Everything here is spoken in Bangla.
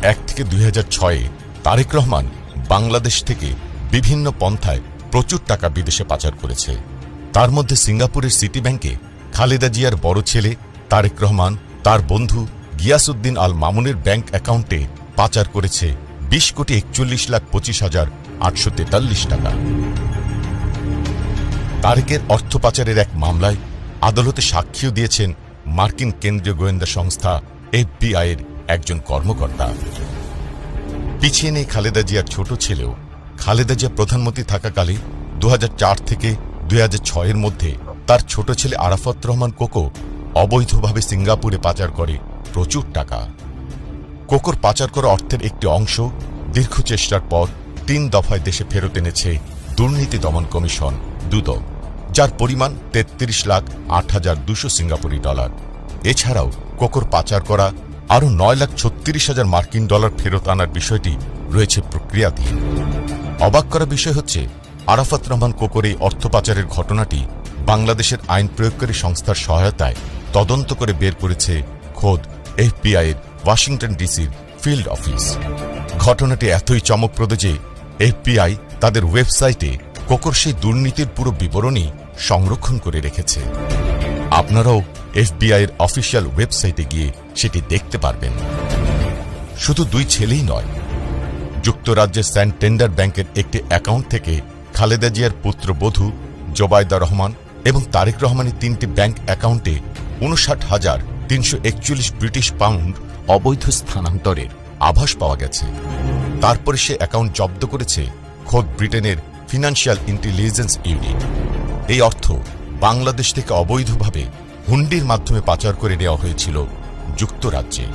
2001 থেকে 2006-এ তারেক রহমান বাংলাদেশ থেকে বিভিন্ন পন্থায় প্রচুর টাকা বিদেশে পাচার করেছে। তার মধ্যে সিঙ্গাপুরের সিটি ব্যাংকে খালেদা জিয়ার বড় ছেলে তারেক রহমান তার বন্ধু গিয়াসউদ্দিন আল মামুনের ব্যাংক অ্যাকাউন্টে পাচার করেছে 20,25,843 টাকা। তারেকের অর্থ পাচারের এক মামলায় আদালতে সাক্ষ্য দিয়েছেন মার্কিন কেন্দ্রীয় গোয়েন্দা সংস্থা FBI-এর একজন কর্মকর্তা। পিছিয়ে নেই খালেদা জিয়ার ছোট ছেলেও। খালেদা জিয়া প্রধানমন্ত্রী থাকাকালে 2004 থেকে 2006-এর মধ্যে তার ছোট ছেলে আরাফাত রহমান কোকো অবৈধভাবে সিঙ্গাপুরে পাচার করে প্রচুর টাকা। কোকোর পাচার করা অর্থের একটি অংশ দীর্ঘ চেষ্টার পর 3 দফায় দেশে ফেরত এনেছে দুর্নীতি দমন কমিশন দুদক, যার পরিমাণ 33,08,200 সিঙ্গাপুরি ডলার। এছাড়াও কোকোর পাচার করা আরও 9,36,000 মার্কিন ডলার ফেরত আনার বিষয়টি রয়েছে প্রক্রিয়াধীন। অবাক করা বিষয় হচ্ছে, আরাফাত রহমান কোকোর এই অর্থ পাচারের ঘটনাটি বাংলাদেশের আইন প্রয়োগকারী সংস্থার সহায়তায় তদন্ত করে বের করেছে খোদ FBI-এর ওয়াশিংটন ডিসির ফিল্ড অফিস। ঘটনাটি এতই চমকপ্রদ যে FBI তাদের ওয়েবসাইটে কোকোর সেই দুর্নীতির পুরো বিবরণী সংরক্ষণ করে রেখেছে। আপনারাও FBI-এর অফিসিয়াল ওয়েবসাইটে গিয়ে সেটি দেখতে পারবেন। শুধু 2 ছেলেই নয়, যুক্তরাজ্যের স্যান্টেন্ডার ব্যাংকের একটি অ্যাকাউন্ট থেকে খালেদা জিয়ার পুত্রবধূ জোবায়দা রহমান এবং তারেক রহমানের 3টি ব্যাংক অ্যাকাউন্টে 59,341 ব্রিটিশ পাউন্ড অবৈধ স্থানান্তরের আভাস পাওয়া গেছে। তারপরে সে অ্যাকাউন্ট জব্দ করেছে খোদ ব্রিটেনের ফিনান্সিয়াল ইন্টেলিজেন্স ইউনিট। এই অর্থ বাংলাদেশ থেকে অবৈধভাবে হুন্ডির মাধ্যমে পাচার করে নেওয়া হয়েছিল যুক্তরাজ্যে।